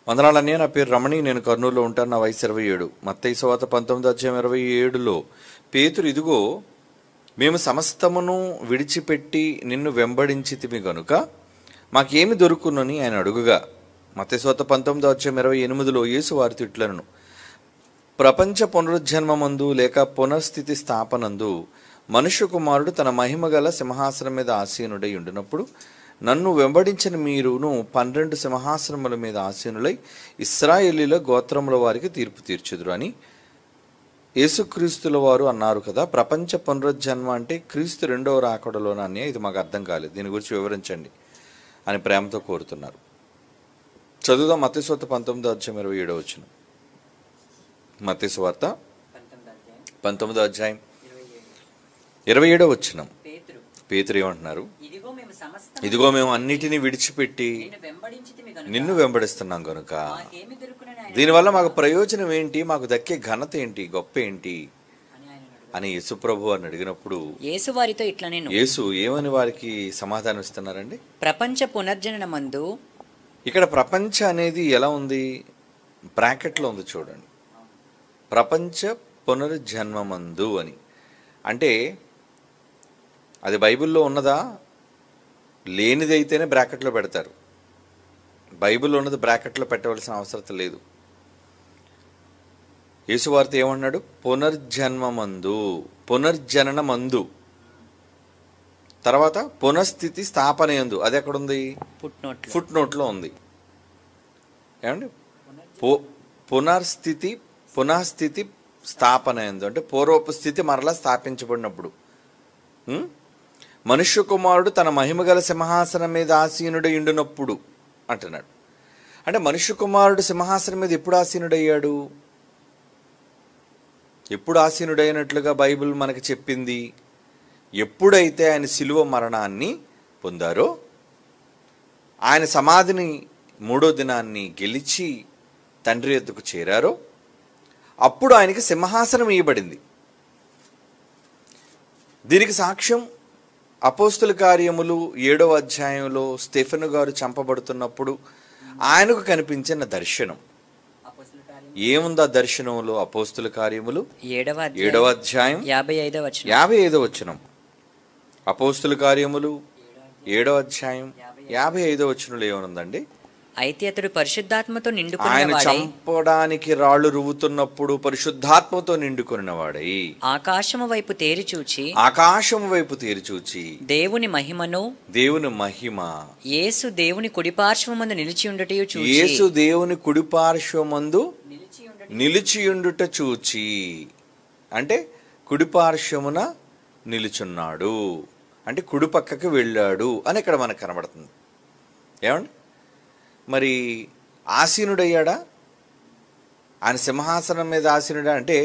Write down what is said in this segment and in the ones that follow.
వందనాలన్నయ్య. నా పేరు రమణి. నేను కర్నూలులో ఉంటాను. నా వయసు 27. మత్తయి సువార్త 19:27 పేతురు, ఇదిగో మేము సమస్తమును విడిచిపెట్టి నిన్ను వెంబడించితిమి గనుక మాకేమి దొరుకునని ఆయన అడుగుగా, మత్తయి సువార్త 19:28 యేసు వారితో ఇట్లనెను, ప్రపంచ పునరుజ్జన్మమందు లేక పునఃస్థితి స్థాపనందు మనుష్య కుమారుడు తన మహిమగల సింహాసనం మీద ఆసీనుడై ఉండినప్పుడు నన్ను వెంబడించిన మీరును 12 సింహాసనముల మీద ఆసీనులై ఇశ్రాయేలీల గోత్రముల వారికి తీర్పు తీర్చుదురు అని యేసుక్రీస్తుల వారు అన్నారు కదా. ప్రపంచ పునరుజ్జన్మ అంటే క్రీస్తు రెండవ రాకడలోనా అనే ఇది మాకు అర్థం కాలేదు, దీని గురించి వివరించండి అని ప్రేమతో కోరుతున్నారు. చదువుదాం. మత్తయి సువార్త 19:27. మత్తయి సువార్త 19:27. పేతురు ఏమంటున్నారు? ఇదిగో మేము అన్నిటినీ విడిచిపెట్టి నిన్ను వెంబడిస్తున్నాం కనుక దీనివల్ల మాకు ప్రయోజనం ఏంటి, మాకు దక్కే ఘనత ఏంటి, గొప్ప ఏంటి అని యేసుప్రభు వారిని అడిగినప్పుడు యేసు ఏమని వారికి సమాధానం ఇస్తున్నారండి? ప్రపంచ పునర్జననమందు. ఇక్కడ ప్రపంచ అనేది ఎలా ఉంది? బ్రాకెట్లో ఉంది చూడండి. ప్రపంచ పునర్జన్మమందు అని అంటే అది బైబిల్లో ఉన్నదా? లేనిదైతేనే బ్రాకెట్లో పెడతారు. బైబిల్లో ఉన్నది బ్రాకెట్లో పెట్టవలసిన అవసరం లేదు. యేసువార్త ఏమన్నాడు? పునర్జన్మమందు, పునర్జననమందు, తర్వాత పునఃస్థితి స్థాపనయందు. అది ఎక్కడుంది? ఫుట్ నోట్లో ఉంది. ఏమండి? పునఃస్థితి స్థాపనయందు అంటే పూర్వపు స్థితి మరలా స్థాపించబడినప్పుడు. మనుష్య కుమారుడు తన మహిమగల సింహాసనం మీద ఆసీనుడై ఉండినప్పుడు అంటున్నాడు. అంటే మనుష్య కుమారుడు సింహాసనం మీద ఎప్పుడు ఆసీనుడయ్యాడు? ఎప్పుడు ఆసీనుడైనట్లుగా బైబిల్ మనకి చెప్పింది? ఎప్పుడైతే ఆయన శిలువ మరణాన్ని పొందారో, ఆయన సమాధిని 3వ దినాన్ని గెలిచి తండ్రి యొద్దకు చేరారో అప్పుడు ఆయనకి సింహాసనం ఇవ్వబడింది. దీనికి సాక్ష్యం అపోస్తుల కార్యములు 7వ అధ్యాయంలో స్టెఫెను గారు చంపబడుతున్నప్పుడు ఆయనకు కనిపించిన దర్శనం. ఏముంది ఆ దర్శనంలో? అపోస్తుల కార్యములు 7వ అధ్యాయం 55వ వచనం. అపోస్తుల కార్యములు 7వ అధ్యాయం 55వ వచనంలో ఏమనుందండి? అయితే అతడు పరిశుద్ధాత్మతో ఆయన నిండుకున్నవాడై, చంపడానికి రాళ్లు రువ్వుతున్నప్పుడు పరిశుద్ధాత్మతో నిండుకున్నవాడై ఆకాశము వైపు తేరి చూచి దేవుని మహిమ యేసు దేవుని కుడిపార్శ్వమందు నిలిచి ఉండుట చూచి అంటే కుడిపార్శ్వమున నిలుచున్నాడు అంటే కుడి పక్కకి వెళ్ళాడు అని ఇక్కడ మనకు కనబడుతుంది. ఏమండి? మరి ఆసీనుడయ్యాడా? ఆయన సింహాసనం మీద ఆసీనుడా అంటే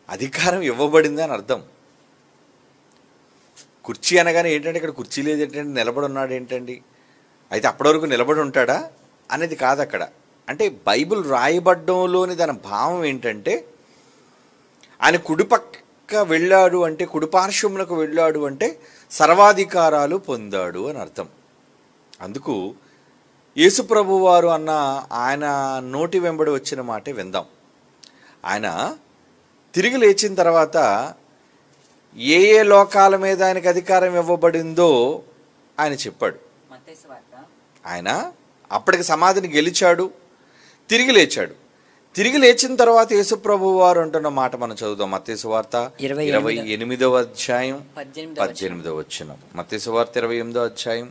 అధికారం ఇవ్వబడింది అని అర్థం. కుర్చీ అనగానే ఏంటంటే ఇక్కడ కుర్చీ లేదు ఏంటంటే, నిలబడి ఉన్నాడు ఏంటండి, అయితే అప్పటి వరకు నిలబడి ఉంటాడా అనేది కాదు అక్కడ. అంటే బైబిల్ రాయబడ్డంలోని దాని భావం ఏంటంటే ఆయన కుడిపక్క వెళ్ళాడు అంటే, కుడిపార్శ్వమునకు వెళ్ళాడు అంటే సర్వాధికారాలు పొందాడు అని అర్థం. అందుకు యేసుప్రభు వారు అన్న ఆయన నోటి వెంబడి వచ్చిన మాటే విందాం. ఆయన తిరిగి లేచిన తర్వాత ఏ ఏ లోకాల మీద ఆయనకు అధికారం ఇవ్వబడిందో ఆయన చెప్పాడు. ఆయన అప్పటికి సమాధిని గెలిచాడు, తిరిగి లేచాడు. తిరిగి లేచిన తర్వాత యేసుప్రభు వారు అంటున్న మాట మనం చదువుదాం. మత్తయి సువార్త 28వ అధ్యాయం 18వ వచనం. మత్తయి సువార్త 28వ అధ్యాయం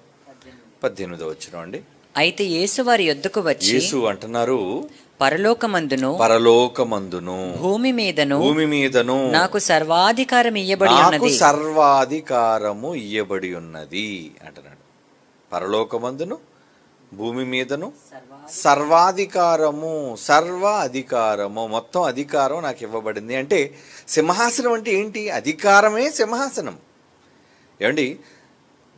18వ వచనం అండి. అయితే యేసు వారి యొద్దకు వచ్చి, యేసు అంటున్నారు, పరలోకమందును భూమి మీదను నాకు సర్వాధికారం ఇయ్యబడి ఉన్నది అంటున్నాడు. పరలోకమందును భూమి మీదను సర్వ అధికారము మొత్తం అధికారం నాకు ఇవ్వబడింది. అంటే సింహాసనం అంటే ఏంటి? అధికారమే సింహాసనం. ఏమండి?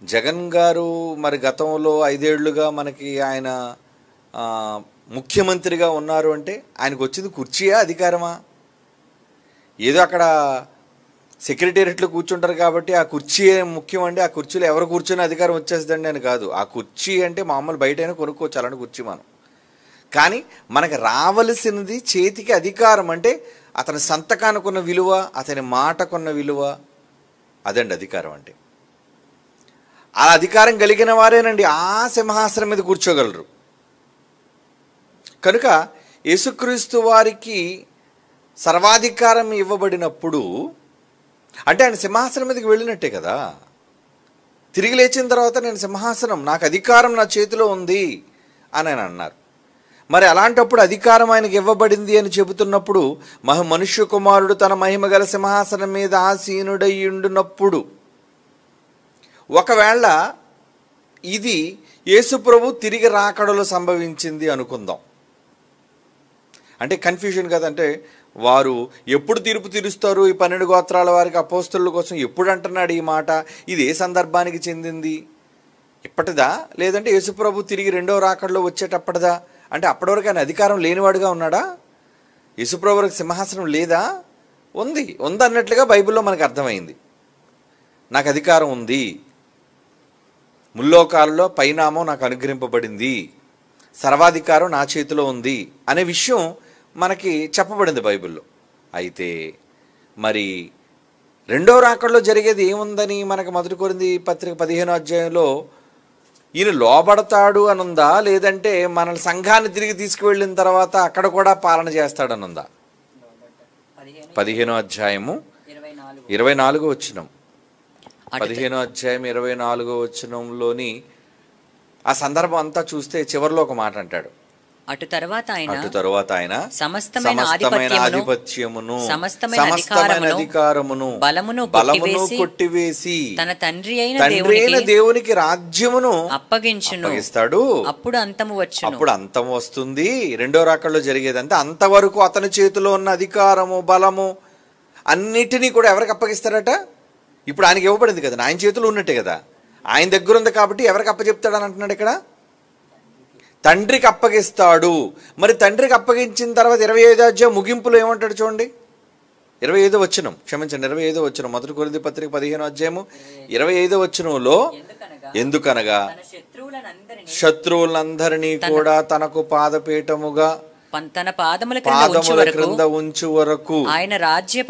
జగన్ గారు మరి గతంలో 5 ఏళ్లుగా మనకి ఆయన ముఖ్యమంత్రిగా ఉన్నారు అంటే ఆయనకు వచ్చింది కుర్చీయా, అధికారమా? ఏదో అక్కడ సెక్రటేరియట్లో కూర్చుంటారు కాబట్టి ఆ కుర్చీ ముఖ్యం అండి, ఆ కుర్చీలో ఎవరు కూర్చొని అధికారం వచ్చేస్తుందండి అని కాదు. ఆ కుర్చీ అంటే మామూలు బయటైనా కొనుక్కోవచ్చు అలాంటి కుర్చీ మనం. కానీ మనకు రావలసినది చేతికి అధికారం. అంటే అతని సంతకానుకున్న విలువ, అతని మాటకున్న విలువ, అదండి అధికారం అంటే. ఆ అధికారం కలిగిన వారేనండి ఆ సింహాసనం మీద కూర్చోగలరు. కనుక యేసుక్రీస్తు వారికి సర్వాధికారం ఇవ్వబడినప్పుడు అంటే ఆయన సింహాసనం మీదకి వెళ్ళినట్టే కదా. తిరిగి లేచిన తర్వాత నేను సింహాసనం, నాకు అధికారం నా చేతిలో ఉంది అని ఆయన అన్నారు. మరి అలాంటప్పుడు అధికారం ఆయనకి ఇవ్వబడింది అని చెబుతున్నప్పుడు మనుష్య కుమారుడు తన మహిమ గల సింహాసనం మీద ఆసీనుడయ్యుండునప్పుడు, ఒకవేళ ఇది యేసు ప్రభు తిరిగి రాకడలో సంభవించింది అనుకుందాం. అంటే కన్ఫ్యూజన్ కదంటే, వారు ఎప్పుడు తీర్పు తీరుస్తారు ఈ 12 గోత్రాల వారికి, అపోస్తలుల కోసం ఎప్పుడు అంటున్నాడు ఈ మాట, ఇది ఏ సందర్భానికి చెందింది, ఇప్పటిదా లేదంటే యేసుప్రభు తిరిగి రెండవ రాకడలో వచ్చేటప్పటిదా? అంటే అప్పటి వరకు ఆయన అధికారం లేనివాడుగా ఉన్నాడా? యేసుప్రభుకి సింహాసనం లేదా? ఉంది అన్నట్లుగా బైబిల్లో మనకు అర్థమైంది. నాకు అధికారం ఉంది, ముల్లోకాలలో పైనామం నాకు అనుగ్రహింపబడింది, సర్వాధికారం నా చేతిలో ఉంది అనే విషయం మనకి చెప్పబడింది బైబిల్లో. అయితే మరి రెండో రాకడలో జరిగేది ఏముందని మనకు మొదటి కొరింథీ పత్రిక 15వ అధ్యాయంలో ఈయన లోబడతాడు అనుందా, లేదంటే మన సంఘాన్ని తిరిగి తీసుకువెళ్ళిన తర్వాత అక్కడ కూడా పాలన చేస్తాడనుందా? 15వ అధ్యాయము 24వ వచనం, 15వ అధ్యాయం 24వ వచనంలోని ఆ సందర్భం అంతా చూస్తే చివరిలో ఒక మాట అంటాడు, అటు తరువాత ఆయన సమస్తమైన ఆధిపత్యమును సమస్తమైన అధికారమును బలమును కొట్టివేసి తన తండ్రి అయిన దేవునికి రాజ్యమును అప్పగిస్తాడు. అప్పుడు అంతము వస్తుంది. రెండో రాకడలో జరిగేదంటే అంతవరకు అతని చేతిలో ఉన్న అధికారము, బలము అన్నిటినీ కూడా ఎవరికి అప్పగిస్తారట? ఇప్పుడు ఆయనకి ఇవ్వబడింది కదా, ఆయన చేతిలో ఉన్నట్టే కదా, ఆయన దగ్గర ఉంది కాబట్టి ఎవరికి అప్పచెప్తాడని అంటున్నాడు ఇక్కడ? తండ్రికి అప్పగిస్తాడు. మరి తండ్రికి అప్పగించిన తర్వాత 25వ అధ్యాయం ముగింపులో ఏమంటాడు చూడండి, 25వ వచనం, క్షమించండి 25వ వచనం, మొదటి కొరింథీ పత్రిక 15వ అధ్యాయము 25వ వచనంలో, ఎందుకనగా శత్రువులందరినీ కూడా తనకు పాదపీఠముగా తన పాదముల క్రింద ఉంచు వరకు ఆయన రాజ్య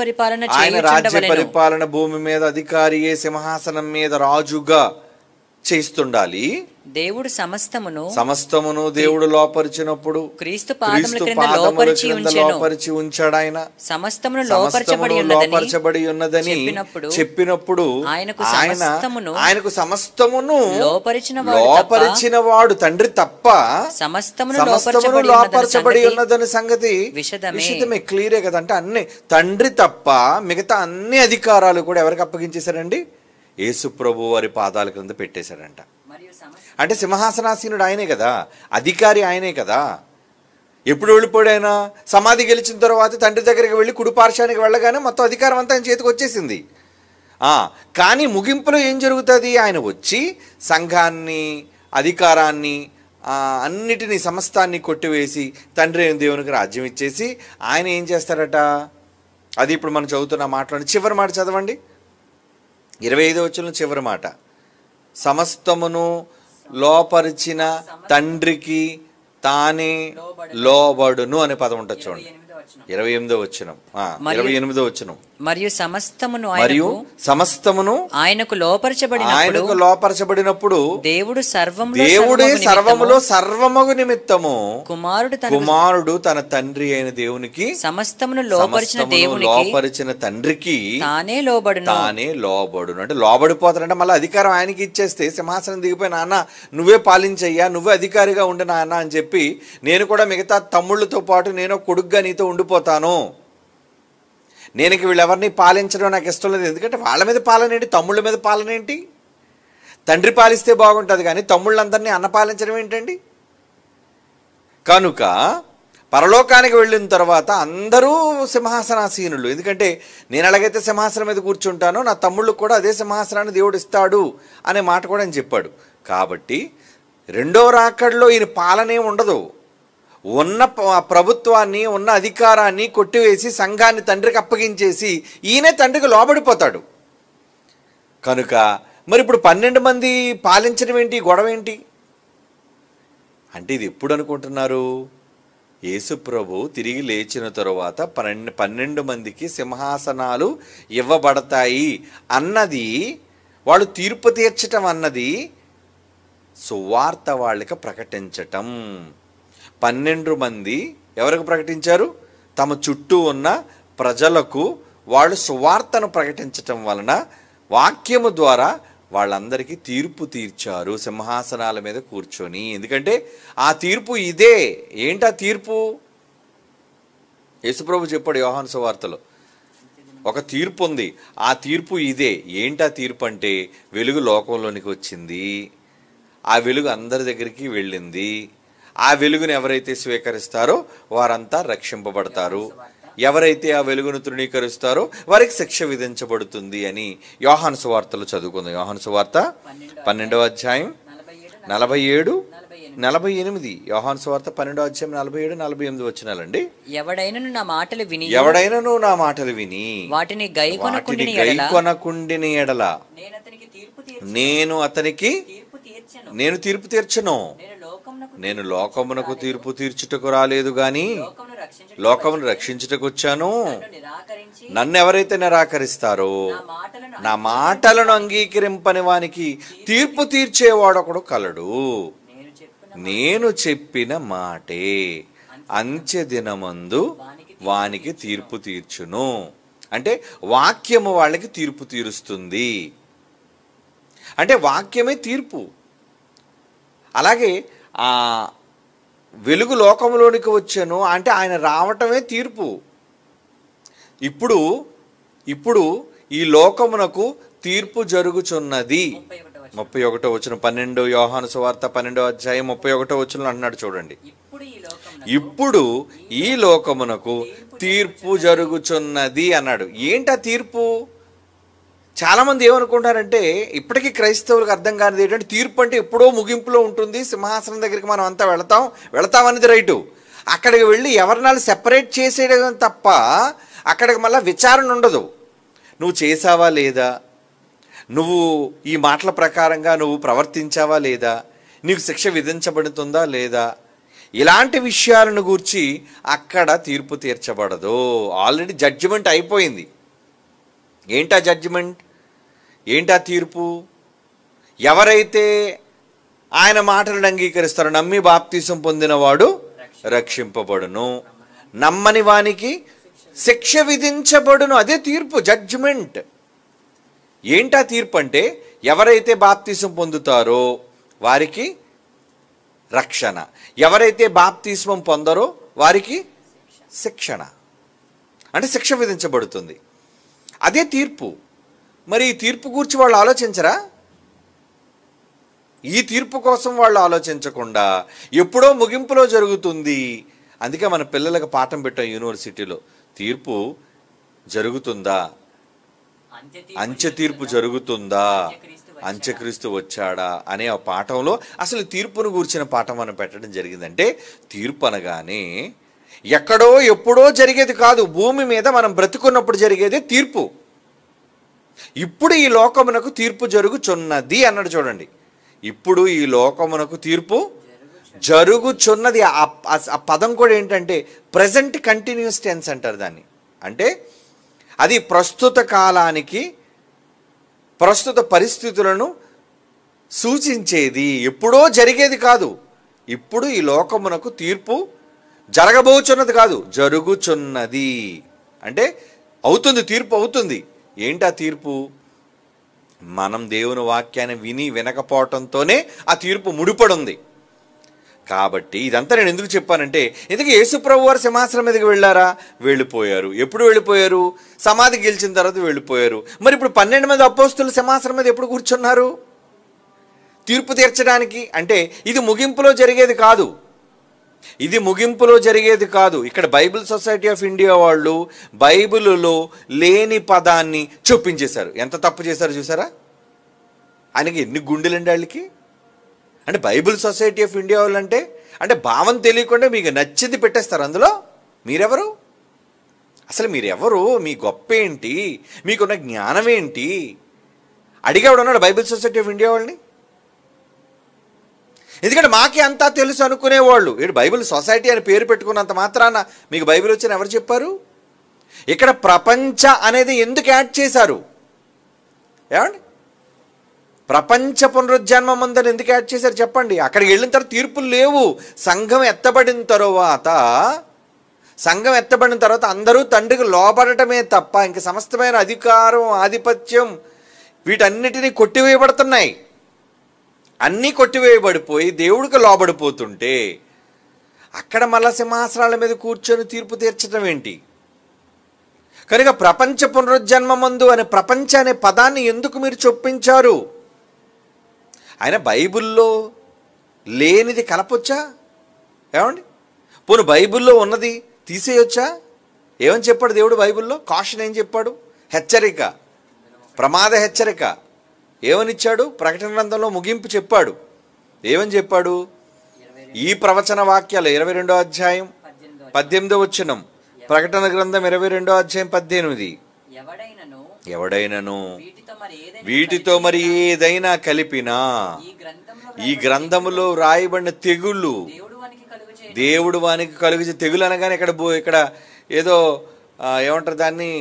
పరిపాలన భూమి మీద అధికారియే సింహాసనం మీద రాజుగా చేస్తుండాలి. దేవుడు సమస్తమును దేవుడు లోపరిచినప్పుడు క్రీస్తు పాదముల క్రింద లోపరిచి ఉంచాడు. ఆయన సమస్తమును లోపరచబడి ఉన్నదని చెప్పినప్పుడు ఆయనకు సమస్తమును లోపరిచిన వాడు తండ్రి తప్ప సమస్తమును లోపరచబడి ఉన్నదని సంగతి విషయమే, క్లియరే కదా. అంటే అన్ని తండ్రి తప్ప మిగతా అన్ని అధికారాలు కూడా ఎవరికి అప్పగించేశారండి? యేసు ప్రభు వారి పాదాల క్రింద పెట్టేశాడంట. అంటే సింహాసనాసీనుడు ఆయనే కదా, అధికారి ఆయనే కదా. ఎప్పుడు వెళ్ళిపోయాడు ఆయన? సమాధి గెలిచిన తర్వాత తండ్రి దగ్గరికి వెళ్ళి కుడిపార్శ్వానికి వెళ్ళగానే మొత్తం అధికారం అంతా ఆయన చేతికి వచ్చేసింది. కానీ ముగింపులో ఏం జరుగుతుంది? ఆయన వచ్చి సంఘాన్ని, అధికారాన్ని, అన్నిటినీ, సమస్తాన్ని కొట్టివేసి తండ్రి అయిన దేవునికి రాజ్యం ఇచ్చేసి ఆయన ఏం చేస్తారట? అది ఇప్పుడు మనం చదువుతున్న మాటలోని చివరి మాట చదవండి, 25వ వచనం చివరి మాట, సమస్తమును లోపరిచిన తండ్రికి తానే లోబడును అనే పదం ఉంటుంది చూడండి, 28వ వచనం, 28వ వచనం. మరియు సమస్తమును ఆయనకు లోపరచబడినప్పుడు దేవుడే సర్వములో సర్వమగు నిమిత్తము కుమారుడు తన తండ్రి అయిన దేవునికి సమస్తమును లోపరిచిన తండ్రికి తానే లోబడును. అంటే లోబడిపోతాడంటే మళ్ళీ అధికారం ఆయనకి ఇచ్చేస్తే సింహాసనం దిగిపోయి, నాన్న నువ్వే పాలించయ్యా, నువ్వే అధికారిగా ఉండు నాన్న అని చెప్పి, నేను కూడా మిగతా తమ్ముళ్ళతో పాటు నేను కొడుగ్గా నీతో ఉండిపోతాను, నేను వీళ్ళెవరిని పాలించడం నాకు ఇష్టం లేదు. ఎందుకంటే వాళ్ళ మీద పాలన ఏంటి, తమ్ముళ్ళ మీద పాలన ఏంటి? తండ్రి పాలిస్తే బాగుంటుంది కానీ తమ్ముళ్ళందరినీ అన్న పాలించడం ఏంటండి? కనుక పరలోకానికి వెళ్ళిన తర్వాత అందరూ సింహాసనాసీనులు. ఎందుకంటే నేను ఎలాగైతే సింహాసనం మీద కూర్చుంటానో నా తమ్ముళ్ళకు కూడా అదే సింహాసనాన్ని దేవుడు ఇస్తాడు అనే మాట కూడా ఆయన చెప్పాడు. కాబట్టి రెండో రాకడలో ఈయన పాలనే ఉండదు. ఉన్న ప్రభుత్వాన్ని, ఉన్న అధికారాన్ని కొట్టివేసి సంఘాన్ని తండ్రికి అప్పగించేసి ఈయనే తండ్రికి లోబడిపోతాడు. కనుక మరి ఇప్పుడు 12 మంది పాలించడం ఏంటి, గొడవ ఏంటి అంటే ఇది ఎప్పుడు అనుకుంటున్నారు? యేసు ప్రభు తిరిగి లేచిన తరువాత 12 మందికి సింహాసనాలు ఇవ్వబడతాయి అన్నది, వాళ్ళు తీర్పు తీర్చటం అన్నది సువార్త వాళ్ళకి ప్రకటించటం. 12 మంది ఎవరికి ప్రకటించారు? తమ చుట్టూ ఉన్న ప్రజలకు వాళ్ళు సువార్తను ప్రకటించటం వలన వాక్యము ద్వారా వాళ్ళందరికీ తీర్పు తీర్చారు సింహాసనాల మీద కూర్చొని. ఎందుకంటే ఆ తీర్పు ఇదే. ఏంటా తీర్పు? యేసుప్రభు చెప్పాడు యోహాను సువార్తలో, ఒక తీర్పు ఉంది, ఆ తీర్పు ఇదే. ఏంటా తీర్పు అంటే, వెలుగు లోకంలోనికి వచ్చింది, ఆ వెలుగు అందరి దగ్గరికి వెళ్ళింది, ఆ వెలుగును ఎవరైతే స్వీకరిస్తారో వారంతా రక్షింపబడతారు, ఎవరైతే ఆ వెలుగును తృణీకరిస్తారో వారికి శిక్ష విధించబడుతుంది అని యోహాను సువార్తలో చదువుకుందాం. యోహాను సువార్త 12వ అధ్యాయం 47, 48. యోహాను సువార్త 12వ అధ్యాయం 47, 48 వచనాలండి. ఎవడైనను నా మాటలు విని వాటిని గైకొనకుండిన ఎడల నేను అతనికి తీర్పు తీర్చను. నేను లోకమునకు తీర్పు తీర్చుటకు రాలేదు గాని లోకమును రక్షించుటకు వచ్చాను. నన్ను ఎవరైతే నిరాకరిస్తారో, నా మాటలను అంగీకరింపని వానికి తీర్పు తీర్చేవాడొకడు కలడు. నేను చెప్పిన మాటే అంత్య దినమందు వానికి తీర్పు తీర్చును. అంటే వాక్యము వాళ్ళకి తీర్పు తీరుస్తుంది. అంటే వాక్యమే తీర్పు. అలాగే ఆ వెలుగు లోకంలోనికి వచ్చాను అంటే ఆయన రావటమే తీర్పు. ఇప్పుడు ఈ లోకమునకు తీర్పు జరుగుచున్నది. 31వ వచనం, 12 యోహాను సువార్త 12వ అధ్యాయం 31వ వచనం అంటున్నాడు చూడండి. ఇప్పుడు ఈ లోకమునకు తీర్పు జరుగుచున్నది అన్నాడు. ఏంటా తీర్పు? చాలామంది ఏమనుకుంటారంటే, ఇప్పటికీ క్రైస్తవులకు అర్థం కానిది ఏంటంటే, తీర్పు అంటే ఎప్పుడో ముగింపులో ఉంటుంది, సింహాసనం దగ్గరికి మనం అంతా వెళతాం అనేది రైటు. అక్కడికి వెళ్ళి ఎవరినాలు సెపరేట్ చేసేయడం తప్ప అక్కడికి మళ్ళీ విచారణ ఉండదు. నువ్వు చేసావా లేదా, నువ్వు ఈ మాటల ప్రకారంగా నువ్వు ప్రవర్తించావా లేదా, నీకు శిక్ష విధించబడుతుందా లేదా, ఇలాంటి విషయాలను గూర్చి అక్కడ తీర్పు తీర్చబడదు. ఆల్రెడీ జడ్జిమెంట్ అయిపోయింది. ఏంటా జడ్జిమెంట్? ఏంటా తీర్పు? ఎవరైతే ఆయన మాటలను అంగీకరిస్తారో, నమ్మి బాప్తీసం పొందినవాడు రక్షింపబడును, నమ్మని వానికి శిక్ష విధించబడును. అదే తీర్పు, జడ్జిమెంట్. ఏంటా తీర్పు అంటే, ఎవరైతే బాప్తీసం పొందుతారో వారికి రక్షణ, ఎవరైతే బాప్తీస్మం పొందరో వారికి శిక్షణ, అంటే శిక్ష విధించబడుతుంది. అదే తీర్పు. మరి ఈ తీర్పు గురించి వాళ్ళు ఆలోచించరా? ఈ తీర్పు కోసం వాళ్ళు ఆలోచించకుండా ఎప్పుడో ముగింపులో జరుగుతుంది. అందుకే మన పిల్లలకు పాఠం పెట్టాం యూనివర్సిటీలో, తీర్పు జరుగుతుందా, అంత్య తీర్పు జరుగుతుందా, అంత్యక్రీస్తు వచ్చాడా అనే ఆ పాఠంలో అసలు తీర్పును గూర్చిన పాఠం మనం పెట్టడం జరిగిందంటే, తీర్పు అనగానే ఎక్కడో ఎప్పుడో జరిగేది కాదు, భూమి మీద మనం బ్రతుకున్నప్పుడు జరిగేదే తీర్పు. ఇప్పుడు ఈ లోకమునకు తీర్పు జరుగుచున్నది అన్నాడు చూడండి. ఇప్పుడు ఈ లోకమునకు తీర్పు జరుగుచున్నది. ఆ పదం కూడా ఏంటంటే ప్రెజెంట్ కంటిన్యూస్ టెన్స్ అంటారు దాన్ని. అంటే అది ప్రస్తుత కాలానికి, ప్రస్తుత పరిస్థితులను సూచించేది, ఎప్పుడో జరిగేది కాదు. ఇప్పుడు ఈ లోకమునకు తీర్పు జరగబోచున్నది కాదు, జరుగుచున్నది. అంటే అవుతుంది, తీర్పు అవుతుంది. ఏంటా తీర్పు? మనం దేవుని వాక్యాన్ని వినకపోవటంతోనే ఆ తీర్పు ముడిపడి ఉంది. కాబట్టి ఇదంతా నేను ఎందుకు చెప్పానంటే, ఎందుకు యేసుప్రభు వారు సింహాసనం మీదకి వెళ్ళారా? వెళ్ళిపోయారు. ఎప్పుడు వెళ్ళిపోయారు? సమాధి గెలిచిన తర్వాత వెళ్ళిపోయారు. మరి ఇప్పుడు 12 మంది అపోస్తులు సింహాసనం మీద ఎప్పుడు కూర్చున్నారు? తీర్పు తీర్చడానికి. అంటే ఇది ముగింపులో జరిగేది కాదు, ఇది ముగింపులో జరిగేది కాదు. ఇక్కడ బైబిల్ సొసైటీ ఆఫ్ ఇండియా వాళ్ళు బైబిల్లో లేని పదాన్ని చొప్పించేశారు. ఎంత తప్పు చేశారు చూసారా? ఆయనకి ఎన్ని గుండెలండి వాళ్ళకి. అంటే బైబిల్ సొసైటీ ఆఫ్ ఇండియా వాళ్ళు అంటే భావం తెలియకుండా మీకు నచ్చింది పెట్టేస్తారు అందులో. మీరెవరు అసలు? మీరెవరు? మీ గొప్ప ఏంటి? మీకున్న జ్ఞానం ఏంటి? అడిగేవాడు ఉన్నాడు బైబిల్ సొసైటీ ఆఫ్ ఇండియా వాళ్ళని? ఎందుకంటే మాకే అంతా తెలుసు అనుకునేవాళ్ళు. ఇటు బైబిల్ సొసైటీ అని పేరు పెట్టుకున్నంత మాత్రాన మీకు బైబిల్ వచ్చని ఎవరు చెప్పారు? ఇక్కడ ప్రపంచ అనేది ఎందుకు యాడ్ చేశారు? ఏమండి, ప్రపంచ పునరుజ్జన్మం ఉందని ఎందుకు యాడ్ చేశారు చెప్పండి? అక్కడికి వెళ్ళిన తర్వాత తీర్పులు లేవు. సంఘం ఎత్తబడిన తర్వాత అందరూ తండ్రికి లోబడటమే తప్ప ఇంక సమస్తమైన అధికారం, ఆధిపత్యం వీటన్నిటినీ కొట్టివేయబడుతున్నాయి. అన్నీ కొట్టివేయబడిపోయి దేవుడికి లోబడిపోతుంటే అక్కడ మళ్ళా సింహాసనాల మీద కూర్చొని తీర్పు తీర్చడం ఏంటి? కనుక ప్రపంచ పునరుజ్జన్మమందు అనే ప్రపంచ అనే పదాన్ని ఎందుకు మీరు చొప్పించారు? ఆయన బైబిల్లో లేనిది కలపొచ్చా? ఏమండి, పోను బైబిల్లో ఉన్నది తీసేయొచ్చా? ఏమని చెప్పాడు దేవుడు బైబిల్లో? కాషన్ ఏం చెప్పాడు? హెచ్చరిక, ప్రమాద హెచ్చరిక ఏమనిచ్చాడు? ప్రకటన గ్రంథంలో ముగింపు చెప్పాడు. ఏమని చెప్పాడు? ఈ ప్రవచన వాక్యాలు 22వ అధ్యాయం 18వ వచనం, ప్రకటన గ్రంథం 22వ అధ్యాయం 18, ఎవడైనను వీటితో మరి ఏదైనా కలిపినా ఈ గ్రంథములో రాయబడిన తెగుళ్ళు దేవుడు వానికి కలుగు. తెగులు అనగానే ఇక్కడ ఏదో ఏమంటారు దాన్ని,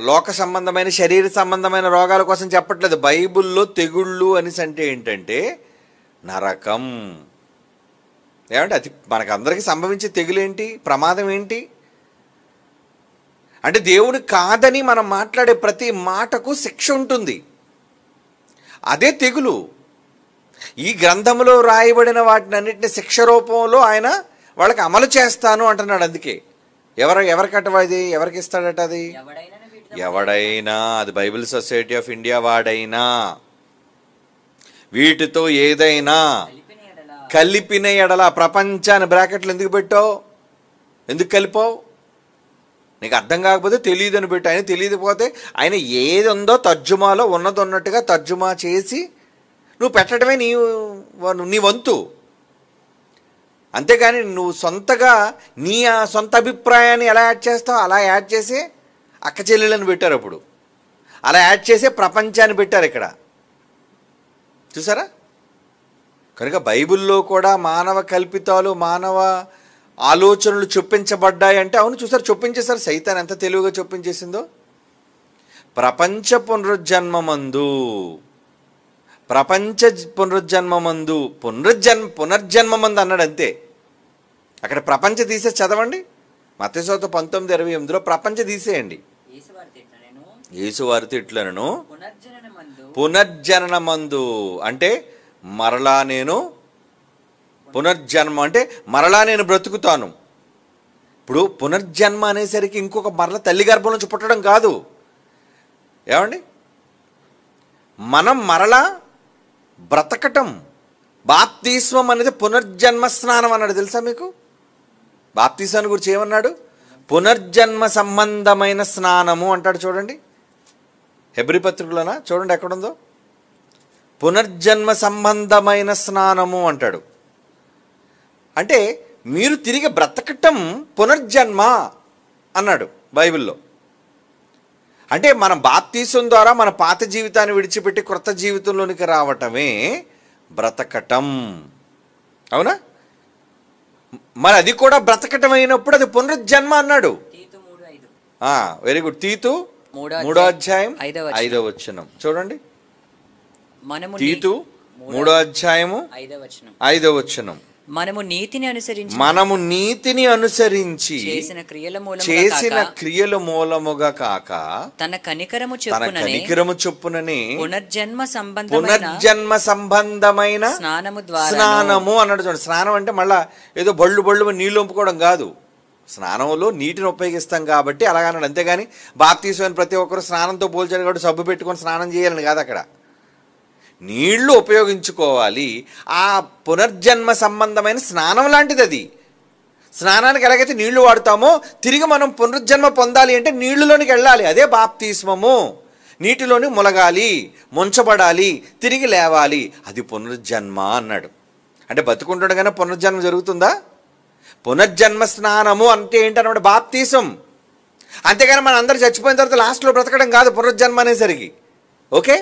లోక సంబంధమైన శరీర సంబంధమైన రోగాల కోసం చెప్పట్లేదు. బైబిల్లో తెగుళ్ళు అనేసి అంటే ఏంటంటే నరకం. ఏమంటే అది మనకందరికీ సంభవించే తెగులేంటి, ప్రమాదం ఏంటి అంటే దేవుడు కాదని మనం మాట్లాడే ప్రతి మాటకు శిక్ష ఉంటుంది. అదే తెగులు. ఈ గ్రంథంలో రాయబడిన వాటిని అన్నింటినీ శిక్ష రూపంలో ఆయన వాళ్ళకి అమలు చేస్తాను అంటున్నాడు. అందుకే ఎవరికట అది, ఎవరికి ఇస్తాడట అది? ఎవడైనా, అది బైబిల్ సొసైటీ ఆఫ్ ఇండియా వాడైనా వీటితో ఏదైనా కలిపిన ఎడల, ప్రపంచాన్ని బ్రాకెట్లు ఎందుకు పెట్టావు? ఎందుకు కలిపావు? నీకు అర్థం కాకపోతే తెలియదు అని పెట్టు. ఆయన తెలియకపోతే ఆయన ఏది ఉందో తర్జుమాలో ఉన్నది ఉన్నట్టుగా తర్జుమా చేసి నువ్వు పెట్టడమే నీ వంతు. అంతేగాని నువ్వు సొంతగా నీ సొంత అభిప్రాయాన్ని ఎలా యాడ్ చేస్తావు అలా యాడ్ చేసి అక్క చెల్లెలను పెట్టారు. అప్పుడు అలా యాడ్ చేసే ప్రపంచాన్ని పెట్టారు ఇక్కడ, చూసారా? కనుక బైబిల్లో కూడా మానవ కల్పితాలు, మానవ ఆలోచనలు చొప్పించబడ్డాయి అంటే అవును, చూసారు, చొప్పించేశారు. సైతాన్ ఎంత తెలివిగా చొప్పించేసిందో. ప్రపంచ పునరుజ్జన్మమందు పునర్జన్మమందు అన్నాడు అంతే. అక్కడ ప్రపంచ తీసే చదవండి. మత్తయి సువార్త 19:28 ప్రపంచ తీసేయండి. యేసువారితో ఇట్లనను పునర్జననమందు అంటే మరలా నేను పునర్జన్మ అంటే మరలా నేను బ్రతుకుతాను. ఇప్పుడు పునర్జన్మ అనేసరికి ఇంకొక మరల తల్లి గర్భం నుంచి పుట్టడం కాదు. ఏమండి, మనం మరలా బ్రతకటం. బాప్తిస్మం అనేది పునర్జన్మ స్నానం అన్నాడు, తెలుసా మీకు? బాప్తిస్మాన్ని గురించి ఏమన్నాడు? పునర్జన్మ సంబంధమైన స్నానము అంటాడు. చూడండి హెబ్రీ పత్రికలోనా, చూడండి ఎక్కడుందో. పునర్జన్మ సంబంధమైన స్నానము అంటాడు. అంటే మీరు తిరిగి బ్రతకటం పునర్జన్మ అన్నాడు బైబిల్లో. అంటే మనం బాప్తీసం ద్వారా మన పాత జీవితాన్ని విడిచిపెట్టి క్రొత్త జీవితంలోనికి రావటమే బ్రతకటం. అవునా? మరి అది కూడా బ్రతకటం అయినప్పుడు అది పునరుజ్జన్మ అన్నాడు. Very good. తీతు 3వ అధ్యాయం 5వ వచనం చూడండి. తీతు 3వ అధ్యాయము 5వ వచనం. మనము నీతిని అనుసరించి చేసిన క్రియల మూలముగా కాక తన కనికరము చొప్పుననే పునర్జన్మ సంబంధమైన స్నానము అన్నాడు. చూడండి, స్నానం అంటే మళ్ళా ఏదో బళ్ళు నీళ్ళు వంపుకోవడం కాదు. స్నానంలో నీటిని ఉపయోగిస్తాం కాబట్టి అలాగన్నాడు. అంతేగాని బాప్తీసం ప్రతి ఒక్కరు స్నానంతో పోల్చాడు కాబట్టి సబ్బు పెట్టుకొని స్నానం చేయాలని కాదు. అక్కడ నీళ్లు ఉపయోగించుకోవాలి. ఆ పునర్జన్మ సంబంధమైన స్నానం లాంటిది అది. స్నానానికి ఎలాగైతే నీళ్లు వాడతామో తిరిగి మనం పునర్జన్మ పొందాలి అంటే నీళ్లలోనికి వెళ్ళాలి. అదే బాప్తిస్మము. నీటిలోని ములగాలి, ముంచబడాలి, తిరిగి లేవాలి. అది పునర్జన్మ అన్నాడు. అంటే బతుకుంటుండగానే పునర్జన్మ జరుగుతుందా? పునర్జన్మ స్నానము అంటే ఏంటన్నమాట? బాప్తీసం. అంతేగాని మనం అందరూ చచ్చిపోయిన తర్వాత లాస్ట్లో బ్రతకడం కాదు పునర్జన్మ అనేసరికి. ఓకే,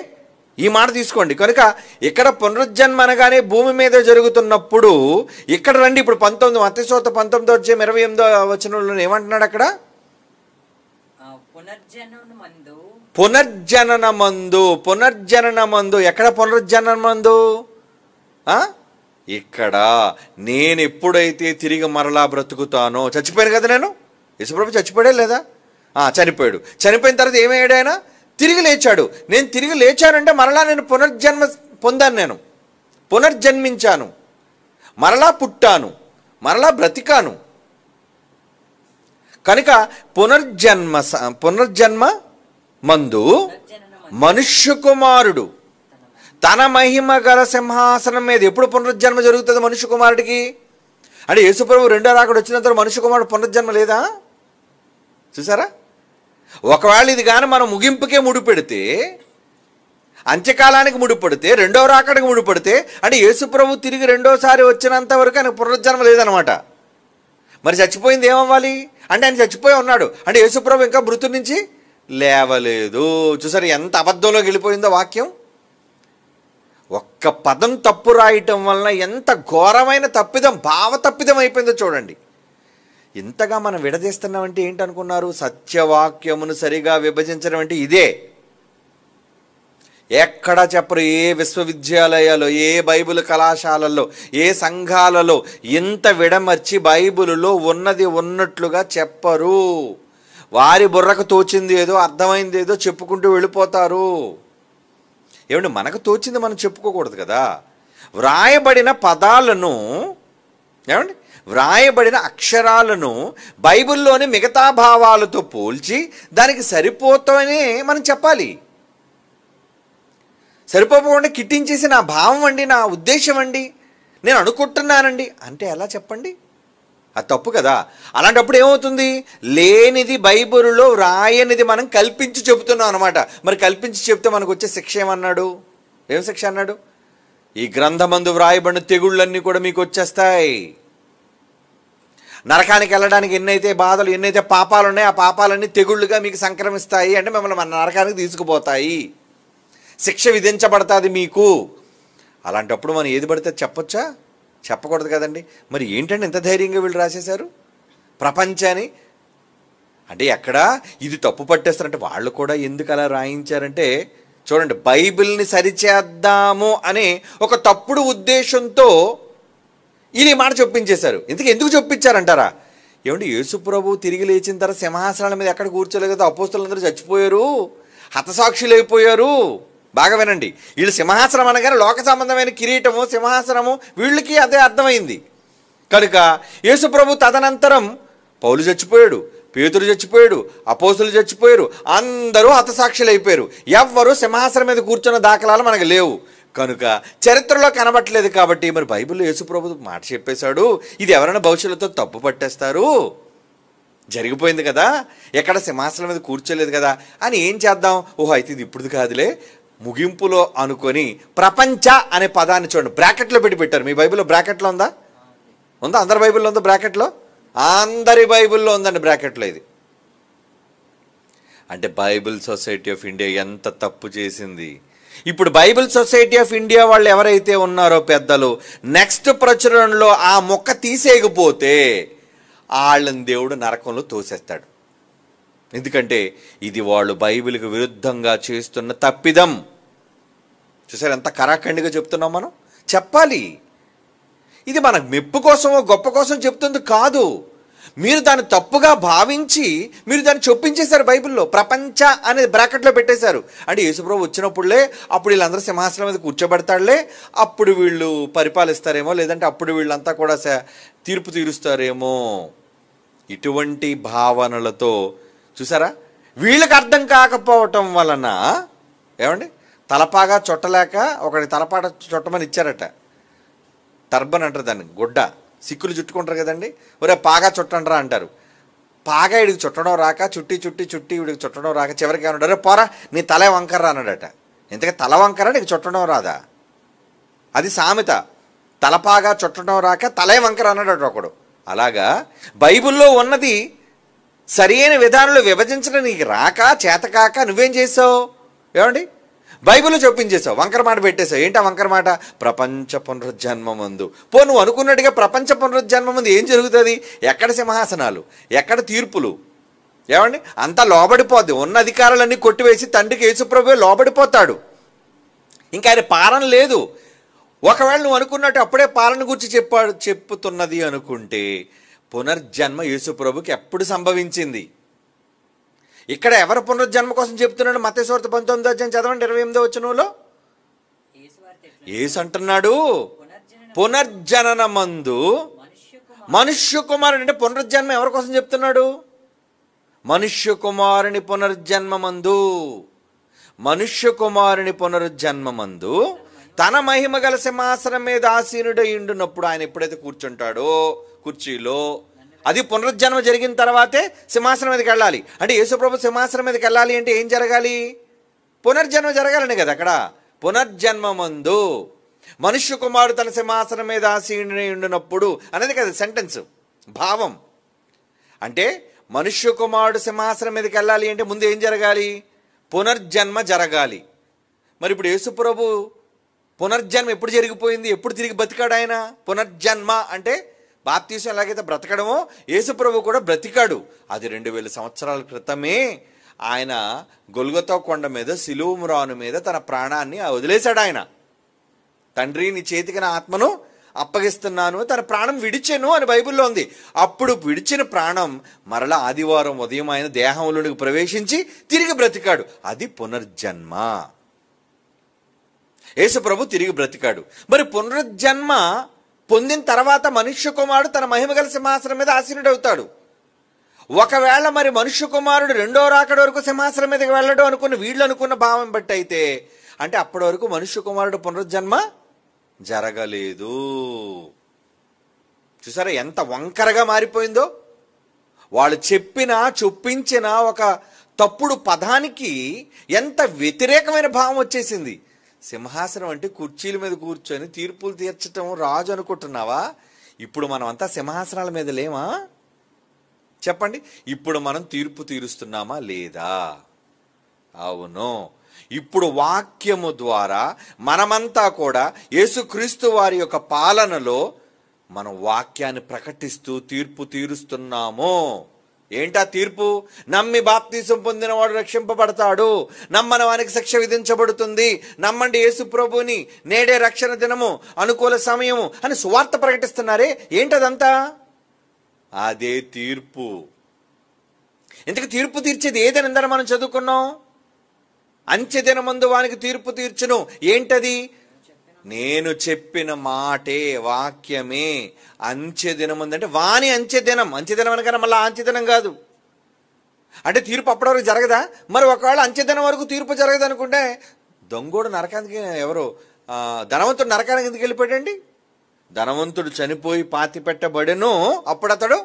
ఈ మాట తీసుకోండి. కనుక ఇక్కడ పునరుజ్జన్మ అనగానే భూమి మీద జరుగుతున్నప్పుడు ఇక్కడ రండి. ఇప్పుడు 19 మత్తయి 19:28 ఏమంటున్నాడు అక్కడ? పునర్జననమందు. ఎక్కడ పునర్జననమందు? ఇక్కడ నేను ఎప్పుడైతే తిరిగి మరలా బ్రతుకుతానో, చచ్చిపోయాను కదా నేను, యేసుప్రభు చచ్చిపోయాడే లేదా? చనిపోయాడు. చనిపోయిన తర్వాత ఏమయ్యాడు ఆయన? తిరిగి లేచాడు. నేను తిరిగి లేచానంటే మరలా నేను పునర్జన్మ పొందాను, నేను పునర్జన్మించాను, మరలా పుట్టాను, మరలా బ్రతికాను. కనుక పునర్జన్మ మందు మనుష్య కుమారుడు తన మహిమ గల సింహాసనం మీద ఎప్పుడు పునరుజ్జన్మ జరుగుతుంది మనుష్య కుమారుడికి? అంటే యేసుప్రభు రెండో రాకడ వచ్చిన తర్వాత మనుష్య కుమారుడు పునరుజ్జన్మ లేదా? చూసారా? ఒకవేళ ఇది కానీ మనం ముగింపుకే ముడిపెడితే, అంత్యకాలానికి ముడిపడితే, రెండో రాకడికి ముడిపడితే, అంటే యేసుప్రభు తిరిగి రెండోసారి వచ్చినంత వరకు ఆయనకు పునరుజ్జన్మ లేదనమాట. మరి చచ్చిపోయింది ఏమవ్వాలి? అంటే ఆయన చచ్చిపోయి ఉన్నాడు అంటే యేసుప్రభు ఇంకా మృతుడి నుంచి లేవలేదు. చూసారు ఎంత అబద్ధంలోకి వెళ్ళిపోయిందో వాక్యం. ఒక్క పదం తప్పు రాయటం వలన ఎంత ఘోరమైన తప్పిదం, భావ తప్పిదం అయిపోయిందో చూడండి. ఇంతగా మనం విడదీస్తున్నామంటే ఏంటనుకున్నారు? సత్యవాక్యమును సరిగా విభజించడం అంటే ఇదే. ఎక్కడా చెప్పరు. ఏ విశ్వవిద్యాలయాల్లో, ఏ బైబిల్ కళాశాలల్లో, ఏ సంఘాలలో ఇంత విడమర్చి బైబిలులో ఉన్నది ఉన్నట్లుగా చెప్పరు. వారి బుర్రకు తోచింది ఏదో, అర్థమైంది ఏదో చెప్పుకుంటూ వెళ్ళిపోతారు. ఏమంటే మనకు తోచింది మనం చెప్పుకోకూడదు కదా. వ్రాయబడిన పదాలను, ఏమండి వ్రాయబడిన అక్షరాలను బైబిల్లోని మిగతా భావాలతో పోల్చి దానికి సరిపోతానే మనం చెప్పాలి. సరిపోకుండా కిట్టించేసి నా భావం అండి, నా ఉద్దేశం అండి, నేను అనుకుంటున్నానండి అంటే ఎలా చెప్పండి? అది తప్పు కదా. అలాంటప్పుడు ఏమవుతుంది? లేనిది బైబిల్లో రాయనిది మనం కల్పించి చెబుతున్నాం అనమాట. మరి కల్పించి చెప్తే మనకు వచ్చే శిక్ష ఏమన్నాడు? ఏం శిక్ష అన్నాడు? ఈ గ్రంథమందు వ్రాయబడిన తెగుళ్ళన్నీ కూడా మీకు వచ్చేస్తాయి. నరకానికి వెళ్ళడానికి ఎన్నైతే బాధలు, ఎన్నైతే పాపాలు ఉన్నాయో ఆ పాపాలన్నీ తెగుళ్ళుగా మీకు సంక్రమిస్తాయి. అంటే మిమ్మల్ని మన నరకానికి తీసుకుపోతాయి, శిక్ష విధించబడుతుంది మీకు. అలాంటప్పుడు మనం ఏది పడితే చెప్పొచ్చా? చెప్పకూడదు కదండి. మరి ఏంటంటే ఇంత ధైర్యంగా వీళ్ళు రాసేశారు ప్రపంచాన్ని? అంటే ఎక్కడ ఇది తప్పు పట్టేస్తారంటే వాళ్ళు కూడా ఎందుకు అలా రాయించారంటే చూడండి, బైబిల్ని సరిచేద్దాము అనే ఒక తప్పుడు ఉద్దేశంతో ఇది మాట చొప్పించేశారు. ఎందుకు చొప్పించారంటారా? ఏమంటే యేసుప్రభు తిరిగి లేచిన తర్వాత సింహాసనాల మీద ఎక్కడ కూర్చోలేదు కదా, అపోస్తలులందరూ చచ్చిపోయారు, హతసాక్షులు అయిపోయారు. బాగా వినండి, వీళ్ళు సింహాసనం అనగానే లోక సంబంధమైన కిరీటము, సింహాసనము వీళ్ళకి అదే అర్థమైంది. కనుక యేసుప్రభు తదనంతరం పౌలు చచ్చిపోయాడు, పేతురు చచ్చిపోయాడు, అపోస్తులు చచ్చిపోయారు, అందరూ హతసాక్షులు అయిపోయారు. ఎవ్వరూ సింహాసనం మీద కూర్చున్న దాఖలాలు మనకు లేవు. కనుక చరిత్రలో కనబట్టలేదు. కాబట్టి మరి బైబిల్లో యేసుప్రభు మాట చెప్పేశాడు, ఇది ఎవరైనా భవిష్యత్తులో తప్పు పట్టేస్తారు, జరిగిపోయింది కదా, ఎక్కడ సింహాసనం మీద కూర్చోలేదు కదా అని ఏం చేద్దాం? ఓహో అయితే ఇది ఇప్పుడు కాదులే, ముగింపులో అనుకొని ప్రపంచ అనే పదాన్ని చూడండి బ్రాకెట్లో పెట్టారు. మీ బైబిల్లో బ్రాకెట్లో ఉందా? అందరి బైబిల్లో ఉందా బ్రాకెట్లో? అందరి బైబిల్లో ఉందండి బ్రాకెట్లో. ఇది అంటే బైబిల్ సొసైటీ ఆఫ్ ఇండియా ఎంత తప్పు చేసింది. ఇప్పుడు బైబిల్ సొసైటీ ఆఫ్ ఇండియా వాళ్ళు ఎవరైతే ఉన్నారో పెద్దలు, నెక్స్ట్ ప్రచురణలో ఆ మొక్క తీసేయకపోతే వాళ్ళని దేవుడు నరకంలో తోసేస్తాడు. ఎందుకంటే ఇది వాళ్ళు బైబిల్కి విరుద్ధంగా చేస్తున్న తప్పిదం. చూసారు ఎంత కరాఖండిగా చెప్తున్నాం మనం? చెప్పాలి. ఇది మన మెప్పు కోసమో గొప్ప కోసం చెప్తుంది కాదు. మీరు దాన్ని తప్పుగా భావించి మీరు దాన్ని చొప్పించేశారు. బైబిల్లో ప్రపంచ అనే బ్రాకెట్లో పెట్టేశారు. అంటే యేసుప్రభు వచ్చినప్పుడులే అప్పుడు వీళ్ళందరూ సింహాసనం మీద కూర్చోబెడతాడులే, అప్పుడు వీళ్ళు పరిపాలిస్తారేమో, లేదంటే అప్పుడు వీళ్ళంతా కూడా తీర్పు తీరుస్తారేమో. ఇటువంటి భావనలతో చూసారా, వీళ్ళకి అర్థం కాకపోవటం వలన ఏమండి తలపాగా చుట్టలేక ఒకటి తలపాట చుట్టమని ఇచ్చారట. టర్బన్ అంటారు దాన్ని, గుడ్డ సిక్కులు చుట్టుకుంటారు కదండి. ఒరే పాగా చుట్టండ్రా అంటారు. పాగా వీడికి చుట్టడం రాక చుట్టి వీడికి చుట్టడం రాక చివరికి ఏమన్నాడు, రే పోరా నీ తలే వంకర్రా అన్నాడట. ఇంతగా తల వంకర నీకు చుట్టడం రాదా? అది సామెత. తలపాగా చుట్టడం రాక తలే వంకర అన్నాడట ఒకడు. అలాగా బైబిల్లో ఉన్నది సరైన విధానంలో విభజించడం నీకు రాక చేతకాక నువ్వేం చేసావు? ఏమండి బైబిల్లో చొప్పించేసావు, వంకర మాట పెట్టేశావు. ఏంటి ఆ వంకర మాట? ప్రపంచ పునరుజ్జన్మ మందు. నువ్వు అనుకున్నట్టుగా ప్రపంచ పునరుజ్జన్మ మందు ఏం జరుగుతుంది? ఎక్కడ సింహాసనాలు, ఎక్కడ తీర్పులు? ఏమండి, అంతా లోబడిపోద్ది. ఉన్న అధికారాలన్నీ కొట్టివేసి తండ్రికి యేసుప్రభువే లోబడిపోతాడు. ఇంకా ఆయన పాలన లేదు. ఒకవేళ నువ్వు అనుకున్నట్టు అప్పుడే పాలన గురించి చెప్పుతున్నది అనుకుంటే, పునర్జన్మ యేసుప్రభుకి ఎప్పుడు సంభవించింది? ఇక్కడ ఎవరు పునర్జన్మ కోసం చెప్తున్నాడు? మత్తయి సువార్త 19వ అధ్యాయం చదవండి, 28వ వచనంలో యేసు అంటున్నాడు, పునర్జననమందు మనుష్య కుమారుడు. అంటే పునర్జన్మ ఎవరి కోసం చెప్తున్నాడు? మనుష్య కుమారుని పునర్జన్మమందు, మనుష్య కుమారుని పునరుజ్జన్మమందు తన మహిమ గల సింహాసనం మీద ఆసీనుడై ఉండునప్పుడు, ఆయన ఎప్పుడైతే కూర్చుంటాడో కుర్చీలో, అది పునరుజ్జన్మ జరిగిన తర్వాతే సింహాసనం మీదకి వెళ్ళాలి. అంటే యేసుప్రభు సింహాసనం మీదకి వెళ్ళాలి అంటే ఏం జరగాలి? పునర్జన్మ జరగాలని కదా అక్కడ. పునర్జన్మమందు మనుష్య కుమారుడు తన సింహాసనం మీద ఆసీనుడై ఉండునప్పుడు అనేది కదా సెంటెన్స్, భావం. అంటే మనుష్య కుమారుడు సింహాసనం మీదకి వెళ్ళాలి అంటే ముందు ఏం జరగాలి? పునర్జన్మ జరగాలి. మరి ఇప్పుడు యేసుప్రభు పునర్జన్మ ఎప్పుడు జరిగిపోయింది? ఎప్పుడు తిరిగి బతికాడు ఆయన? పునర్జన్మ అంటే బాప్తీసం ఎలాగైతే బ్రతకడమో యేసుప్రభు కూడా బ్రతికాడు. అది 2000 సంవత్సరాల క్రితమే ఆయన గొల్గొతా కొండ మీద సిలువ మ్రాను మీద తన ప్రాణాన్ని వదిలేశాడు. ఆయన తండ్రి నీ చేతికి నా ఆత్మను అప్పగిస్తున్నాను, తన ప్రాణం విడిచెను అని బైబిల్లో ఉంది. అప్పుడు విడిచిన ప్రాణం మరలా ఆదివారం ఉదయం ఆయన దేహంలోనికి ప్రవేశించి తిరిగి బ్రతికాడు. అది పునర్జన్మ. యేసుప్రభు తిరిగి బ్రతికాడు. మరి పునర్జన్మ పొందిన తర్వాత మనుష్య కుమారుడు తన మహిమగల సింహాసనం మీద ఆసీనుడవుతాడు. ఒకవేళ మరి మనుష్య కుమారుడు రెండో రాకడ వరకు సింహాసనం మీదకి వెళ్ళడు అనుకున్న వీళ్ళు అనుకున్న భావం బట్టి అయితే, అంటే అప్పటి వరకు మనుష్య కుమారుడు పునర్జన్మ జరగలేదు. చూసారా ఎంత వంకరగా మారిపోయిందో? వాళ్ళు చొప్పించిన ఒక తప్పుడు పదానికి ఎంత వ్యతిరేకమైన భావం వచ్చేసింది. సింహాసనం అంటే కుర్చీల మీద కూర్చొని తీర్పులు తీర్చటం రాజు అనుకుంటున్నావా? ఇప్పుడు మనం అంతా సింహాసనాల మీద లేమా? చెప్పండి, ఇప్పుడు మనం తీర్పు తీరుస్తున్నామా లేదా? అవును. ఇప్పుడు వాక్యము ద్వారా మనమంతా కూడా యేసుక్రీస్తు వారి యొక్క పాలనలో మనం వాక్యాన్ని ప్రకటిస్తూ తీర్పు తీరుస్తున్నాము. ఏంటా తీర్పు? నమ్మి బాప్తీసం పొందినవాడు రక్షింపబడతాడు, నమ్మని వానికి శిక్ష విధించబడుతుంది, నమ్మండి యేసు ప్రభుని, నేడే రక్షణ దినము, అనుకూల సమయము అని సువార్త ప్రకటిస్తున్నారే. ఏంటదంతా? అదే తీర్పు. ఇంతకు తీర్పు తీర్చేది ఏదని అందరం మనం చదువుకున్నాం. అంచెదినమందు వానికి తీర్పు తీర్చును. ఏంటది? నేను చెప్పిన మాటే, వాక్యమే. అంచెదినమందు అంటే వాని అంచెదినం. అంచెదినం అనగానే మళ్ళీ అంచెదినం కాదు. అంటే తీర్పు అప్పటి వరకు జరగదా? మరి ఒకవేళ అంచెదినం వరకు తీర్పు జరగదు అనుకుంటే, దొంగోడు నరకానికి ధనవంతుడు నరకానికి ఎందుకు వెళ్ళిపోయాడండి? ధనవంతుడు చనిపోయి పాతి పెట్టబడెను, అప్పుడు అతడు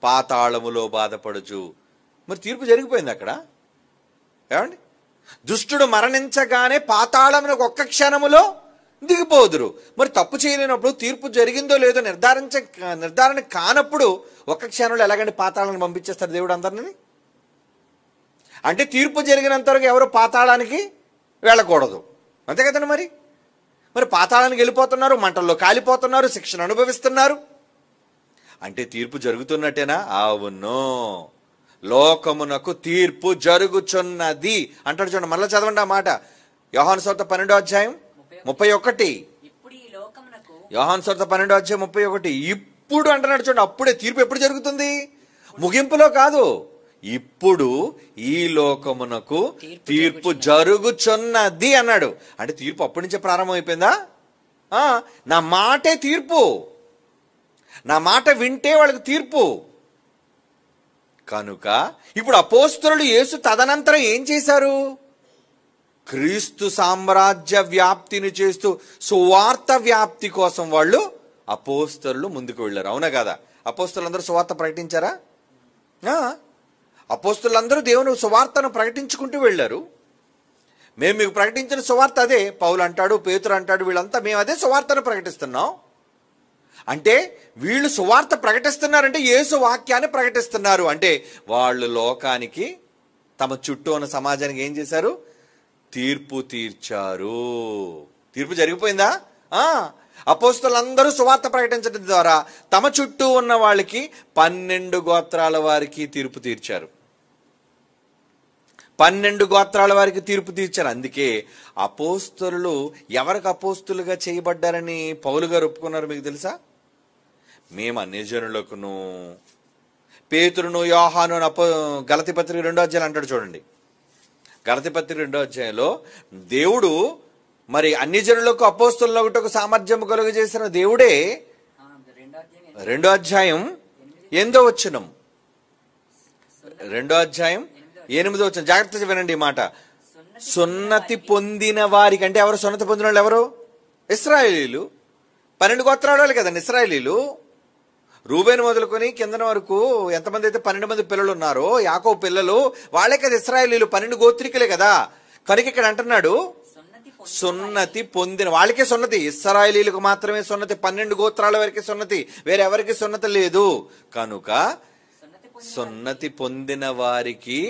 పాతాళములో బాధపడుచు. మరి తీర్పు జరిగిపోయింది అక్కడ. ఏమండి, దుష్టుడు మరణించగానే పాతాళమునకు ఒక్క క్షణములో దిగిపోదురు. మరి తప్పు చేయలేనప్పుడు, తీర్పు జరిగిందో లేదో నిర్ధారణ కానప్పుడు ఒక్క క్షణంలో ఎలాగండి పాతాళాన్ని పంపించేస్తారు దేవుడు అందరినీ? అంటే తీర్పు జరిగినంత వరకు ఎవరు పాతాళానికి వెళ్ళకూడదు, అంతే కదండి. మరి పాతాళానికి వెళ్ళిపోతున్నారు, మంటల్లో కాలిపోతున్నారు, శిక్షను అనుభవిస్తున్నారు. అంటే తీర్పు జరుగుతున్నట్టేనా? అవును. లోకమునకు తీర్పు జరుగుచున్నది అంటాడు. చూడండి, మళ్ళీ చదవండి ఆ మాట. యోహాను సువార్త 12వ అధ్యాయం 31. యోహాను సువార్త 12వ అధ్యాయం 31. ఇప్పుడు అంటున్నాడు చూడండి. అప్పుడే తీర్పు ఎప్పుడు జరుగుతుంది? ముగింపులో కాదు, ఇప్పుడు ఈ లోకమునకు తీర్పు జరుగుచున్నది అన్నాడు. అంటే తీర్పు అప్పటి నుంచే ప్రారంభం అయిపోయిందా? నా మాటే తీర్పు. నా మాట వింటే వాళ్ళకి తీర్పు. కనుక ఇప్పుడు అపోస్తలులు యేసు తదనంతరం ఏం చేశారు? క్రీస్తు సామ్రాజ్య వ్యాప్తిని చేస్తూ సువార్త వ్యాప్తి కోసం వాళ్ళు అపోస్తలులు ముందుకు వెళ్ళారు. అవునా కదా? అపోస్తలులందరూ సువార్త ప్రకటించారా? అపోస్తలులందరూ దేవుని సువార్తను ప్రకటించుకుంటూ వెళ్ళారు. మేము మీకు ప్రకటించిన సువార్త అదే. పౌలు అంటాడు, పేతురు అంటాడు, వీళ్ళంతా మేము అదే సువార్తను ప్రకటిస్తున్నాం. అంటే వీళ్ళు సువార్త ప్రకటిస్తున్నారంటే యేసు వాక్యాన్ని ప్రకటిస్తున్నారు. అంటే వాళ్ళు లోకానికి, తమ చుట్టూ ఉన్న సమాజానికి ఏం చేశారు? తీర్పు తీర్చారు. తీర్పు జరిగిపోయిందా? అపోస్తలులందరూ సువార్త ప్రకటించడం ద్వారా తమ చుట్టూ ఉన్న వాళ్ళకి 12 గోత్రాల వారికి తీర్పు తీర్చారు. 12 గోత్రాల వారికి తీర్పు తీర్చారు. అందుకే అపోస్తలులు ఎవరికి అపోస్తులుగా చేయబడ్డారని పౌలు గారు ఒప్పుకున్నారు మీకు తెలుసా? మేము అన్యజనులకును, పేతురును యోహాను గలతీ పత్రిక 2వ అధ్యాయం అంటాడు చూడండి. గలతీ పత్రిక 2వ అధ్యాయంలో దేవుడు మరి అన్ని జనులకు అపోస్తలులు ఒకటొక సామర్థ్యం కలుగజేసిన దేవుడే 2వ అధ్యాయం 8వ వచనం, 2వ అధ్యాయం 8వ వచనం జాగ్రత్తగా వినండి ఈ మాట. సున్నతి పొందిన వారికి, అంటే ఎవరు సున్నతి పొందిన వాళ్ళు? ఎవరు? ఇశ్రాయేలీలు. 12 గోత్రాల వాళ్ళు కదండి ఇశ్రాయేలీలు. రూబేను మొదలుకొని కిందన వరకు ఎంతమంది అయితే 12 మంది పిల్లలు ఉన్నారో, యాకోబు పిల్లలు, వాళ్ళే కదా ఇశ్రాయేలీలు, 12 గోత్రికులే కదా. కనుక ఇక్కడ అంటున్నాడు సున్నతి పొందిన వాళ్ళకే సున్నతి. ఇశ్రాయేలీలకు మాత్రమే సున్నతి, 12 గోత్రాల వరకు సున్నతి, వేరెవరికి సున్నతి లేదు. కనుక సున్నతి పొందిన వారికి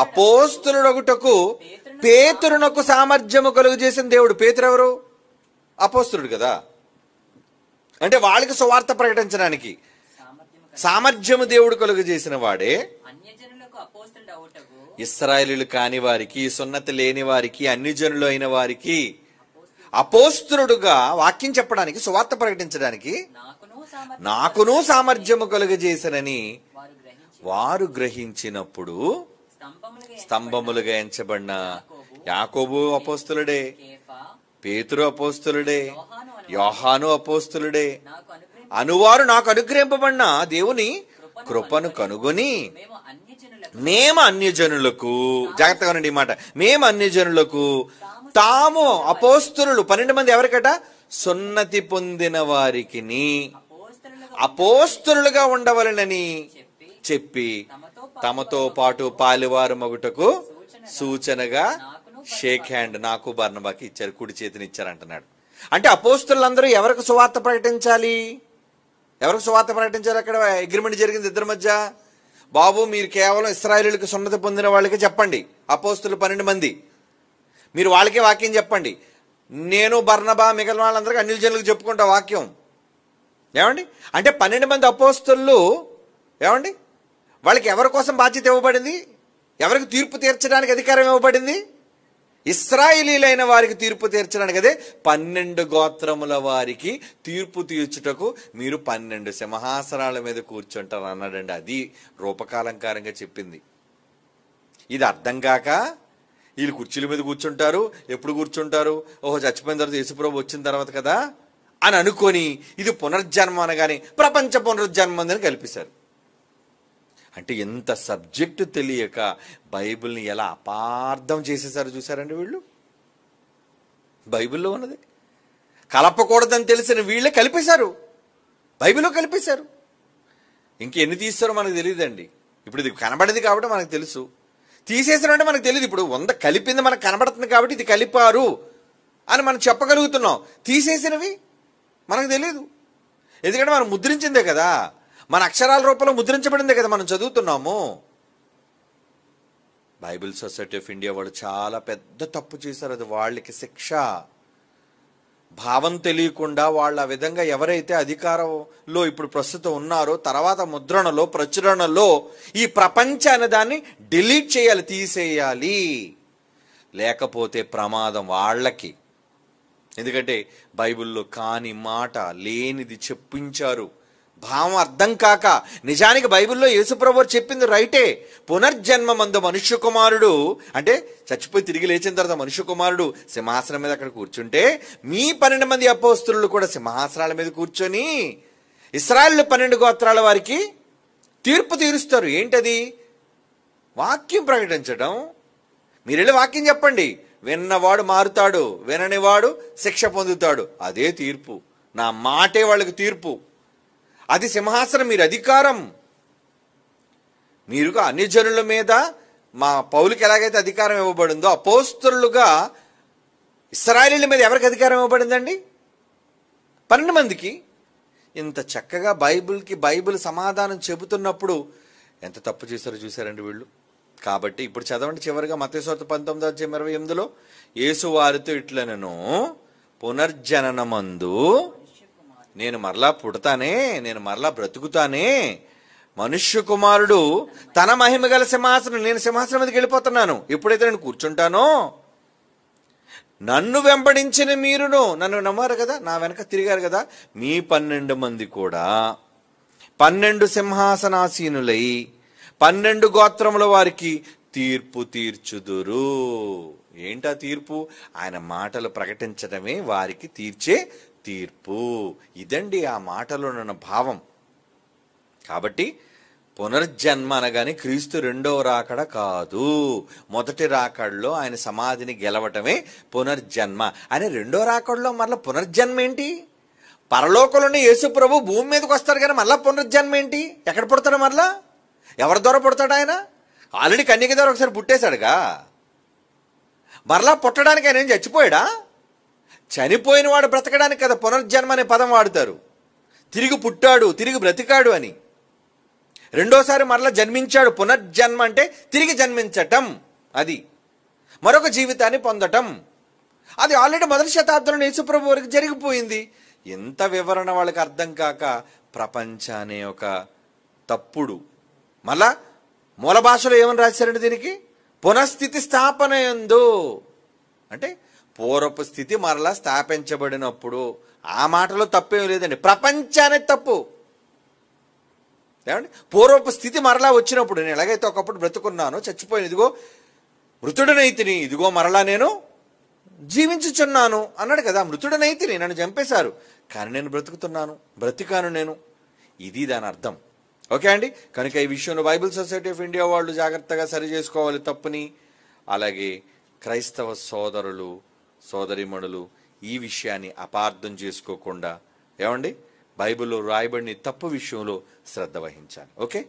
అపోస్తలుడొకటకు పేతురునకు సామర్థ్యము కలుగు చేసిన దేవుడు. పేతురు ఎవరు? అపోస్తలుడు కదా. అంటే వాళ్ళకి సువార్త ప్రకటించడానికి సామర్థ్యము దేవుడు కలుగు చేసిన వాడే ఇశ్రాయేలీయులు కాని వారికి, సున్నతి లేని వారికి, అన్ని జనులు అయిన వారికి అపోస్తలుడుగా వాక్యం చెప్పడానికి, సువార్త ప్రకటించడానికి నాకును సామర్థ్యము కలుగజేసనని వారు గ్రహించినప్పుడు స్తంభములుగా ఎంచబడిన యాకోబు అపోస్తలుడే, పేతురు అపోస్తలుడే, యోహాను అపోస్తలుడే అనువారు నాకు అనుగ్రహింపబడిన దేవుని కృపను కనుగొని మేము అన్యజనులకు, జాగ్రత్తగా ఉండండి ఈ మాట, మేము అన్యజనులకు తాము అపోస్తలులు 12 మంది ఎవరికట? సున్నతి పొందిన వారికి అపోస్తలులుగా ఉండవలనని చెప్పి తమతో పాటు పాలువారు మగుటకు సూచనగా షేక్ హ్యాండ్ నాకు బర్నబాకి ఇచ్చారు, కుడి చేతిని ఇచ్చారు అంటున్నాడు. అంటే అపోస్తలులందరూ ఎవరికి సువార్త ప్రకటించాలి? ఎవరికి సువార్త ప్రకటించాలి? అక్కడ అగ్రిమెంట్ జరిగింది ఇద్దరి మధ్య. బాబు మీరు కేవలం ఇశ్రాయేలీయులకు సున్నతి పొందిన వాళ్ళకి చెప్పండి, అపోస్తలు 12 మంది, మీరు వాళ్ళకే వాక్యం చెప్పండి. నేను బర్నబా మిగిలిన వాళ్ళందరికీ అన్యుల జనులకు చెప్పుకుంటా వాక్యం. ఏమండి? అంటే 12 మంది అపోస్తలు ఏమండి వాళ్ళకి ఎవరి కోసం బాధ్యత ఇవ్వబడింది? ఎవరికి తీర్పు తీర్చడానికి అధికారం ఇవ్వబడింది? ఇశ్రాయేలీలైన వారికి తీర్పు తీర్చడానికి. అదే 12 గోత్రముల వారికి తీర్పు తీర్చుటకు మీరు 12 సింహాసనాల మీద కూర్చుంటారు అన్నాడండి. అది రూపకాలంకారంగా చెప్పింది. ఇది అర్థం కాక వీళ్ళు కుర్చీల మీద కూర్చుంటారు. ఎప్పుడు కూర్చుంటారు? ఓహో చచ్చిపోయిన తర్వాత యేసుప్రభు వచ్చిన తర్వాత కదా అని అనుకొని ఇది పునర్జన్మ అనగానే ప్రపంచ పునర్జన్మ అని కల్పిస్తారు. అంటే ఎంత సబ్జెక్టు తెలియక బైబిల్ని ఎలా అపార్థం చేసేసారు చూసారండి వీళ్ళు. బైబిల్లో ఉన్నది కలపకూడదని తెలిసిన వీళ్ళే కలిపేశారు, బైబిల్లో కలిపేశారు. ఇంకెన్ని తీస్తారో మనకు తెలియదండి. ఇప్పుడు ఇది కనబడింది కాబట్టి మనకు తెలుసు, తీసేసారంటే మనకు తెలియదు. ఇప్పుడు 100 కలిపింది మనకు కనబడుతుంది కాబట్టి ఇది కలిపారు అని మనం చెప్పగలుగుతున్నాం. తీసేసినవి మనకు తెలియదు, ఎందుకంటే మనం ముద్రించిందే కదా, మన అక్షరాల రూపంలో ముద్రించబడిందే కదా మనం చదువుతున్నాము. బైబిల్ సొసైటీ ఆఫ్ ఇండియా వాళ్ళు చాలా పెద్ద తప్పు చేశారు. అది వాళ్ళకి శిక్ష. భావం తెలియకుండా వాళ్ళు ఆ విధంగా ఎవరైతే అధికారంలో ఇప్పుడు ప్రస్తుతం ఉన్నారో తర్వాత ముద్రణలో ప్రచురణలో ఈ ప్రపంచ అనే దాన్ని డిలీట్ చేయాలి, తీసేయాలి, లేకపోతే ప్రమాదం వాళ్ళకి. ఎందుకంటే బైబిల్లో కాని మాట లేనిది చెప్పించారు, భావం అర్థం కాక. నిజానికి బైబిల్లో యేసుప్రభు చెప్పింది రైటే. పునర్జన్మ మందు మనుష్య కుమారుడు అంటే చచ్చిపోయి తిరిగి లేచిన తర్వాత మనుష్య కుమారుడు సింహాసనం మీద అక్కడ కూర్చుంటే మీ 12 మంది అపోస్తలులు కూడా సింహాసనాల మీద కూర్చొని ఇశ్రాయేలు 12 గోత్రాల వారికి తీర్పు తీరుస్తారు. ఏంటది? వాక్యం ప్రకటించడం. మీరు వెళ్ళి వాక్యం చెప్పండి, విన్నవాడు మారుతాడు, విననివాడు శిక్ష పొందుతాడు. అదే తీర్పు. నా మాటే వాళ్ళకి తీర్పు. అది సింహాసనం, మీరు అధికారం. మీరు అన్ని జనుల మీద మా పౌలుకి ఎలాగైతే అధికారం ఇవ్వబడిందో అపోస్తలులుగా ఇశ్రాయేలీయుల మీద ఎవరికి అధికారం ఇవ్వబడిందండి? 12 మందికి. ఇంత చక్కగా బైబిల్ సమాధానం చెబుతున్నప్పుడు ఎంత తప్పు చేశారో చూసారండి వీళ్ళు. కాబట్టి ఇప్పుడు చదవండి చివరిగా మత్తయి సువార్త 19:28 యేసు వారితో ఇట్లనెను, పునర్జననమందు నేను మరలా పుడతానే, నేను మరలా బ్రతుకుతానే, మనుష్య కుమారుడు తన మహిమ గల సింహాసనం, నేను సింహాసనం మీదకి వెళ్ళిపోతున్నాను, ఎప్పుడైతే నేను కూర్చుంటానో నన్ను వెంబడించిన మీరును, నన్ను నమ్మారు కదా, నా వెనక తిరిగారు కదా, మీ 12 మంది కూడా 12 సింహాసనాసీనులై 12 గోత్రముల వారికి తీర్పు తీర్చుదురు. ఏంటా తీర్పు? ఆయన మాటలు ప్రకటించడమే వారికి తీర్చే తీర్పు. ఇదండి ఆ మాటలో ఉన్న భావం. కాబట్టి పునర్జన్మ అనగానే క్రీస్తు రెండవ రాకడ కాదు, మొదటి రాకడలో ఆయన సమాధిని గెలవటమే పునర్జన్మ. ఆయన రెండో రాకడలో మరలా పునర్జన్మ ఏంటి? పరలోకంలోనే యేసు ప్రభు భూమి మీదకి వస్తాడు కానీ మరలా పునర్జన్మ ఏంటి? ఎక్కడ పుడతాడు? మరలా ఎవరి ద్వారా పుడతాడు? ఆయన ఆల్రెడీ కన్యక ద్వారా ఒకసారి పుట్టేశాడుగా, మరలా పుట్టడానికి ఆయన ఏం చచ్చిపోయాడా? చనిపోయిన వాడు బ్రతకడానికి కదా పునర్జన్మ అనే పదం వాడతారు. తిరిగి పుట్టాడు, తిరిగి బ్రతికాడు అని. రెండోసారి మరలా జన్మించాడు. పునర్జన్మ అంటే తిరిగి జన్మించటం, అది మరొక జీవితాన్ని పొందటం. అది ఆల్రెడీ మొదటి శతాబ్దంలో యేసుప్రభు వరకు జరిగిపోయింది. ఎంత వివరణ వాళ్ళకి అర్థం కాక ప్రపంచ అనే ఒక తప్పుడు, మళ్ళా మూల భాషలో ఏమని రాశారంటే దీనికి పునఃస్థితి స్థాపన యందు, అంటే పూర్వపు స్థితి మరలా స్థాపించబడినప్పుడు. ఆ మాటలో తప్పేం లేదండి, ప్రపంచానే తప్పు. ఏమండి, పూర్వపు స్థితి మరలా వచ్చినప్పుడు, నేను ఎలాగైతే ఒకప్పుడు బ్రతుకున్నానో, చచ్చిపోయిన ఇదిగో మృతుడనైతిని, ఇదిగో మరలా నేను జీవించుచున్నాను అన్నాడు కదా. మృతుడనైతిని, నన్ను చంపేశారు కానీ నేను బ్రతికాను నేను. ఇది దాని అర్థం. ఓకే అండి, కనుక ఈ విషయంలో బైబిల్ సొసైటీ ఆఫ్ ఇండియా వాళ్ళు జాగ్రత్తగా సరి చేసుకోవాలి తప్పుని. అలాగే క్రైస్తవ సోదరులు సోదరీమణులు ఈ విషయాన్ని అపార్థం చేసుకోకుండా, ఏమండి, బైబిల్లో రాయబడిన తప్పు విషయంలో శ్రద్ధ వహించాలి. ఓకే.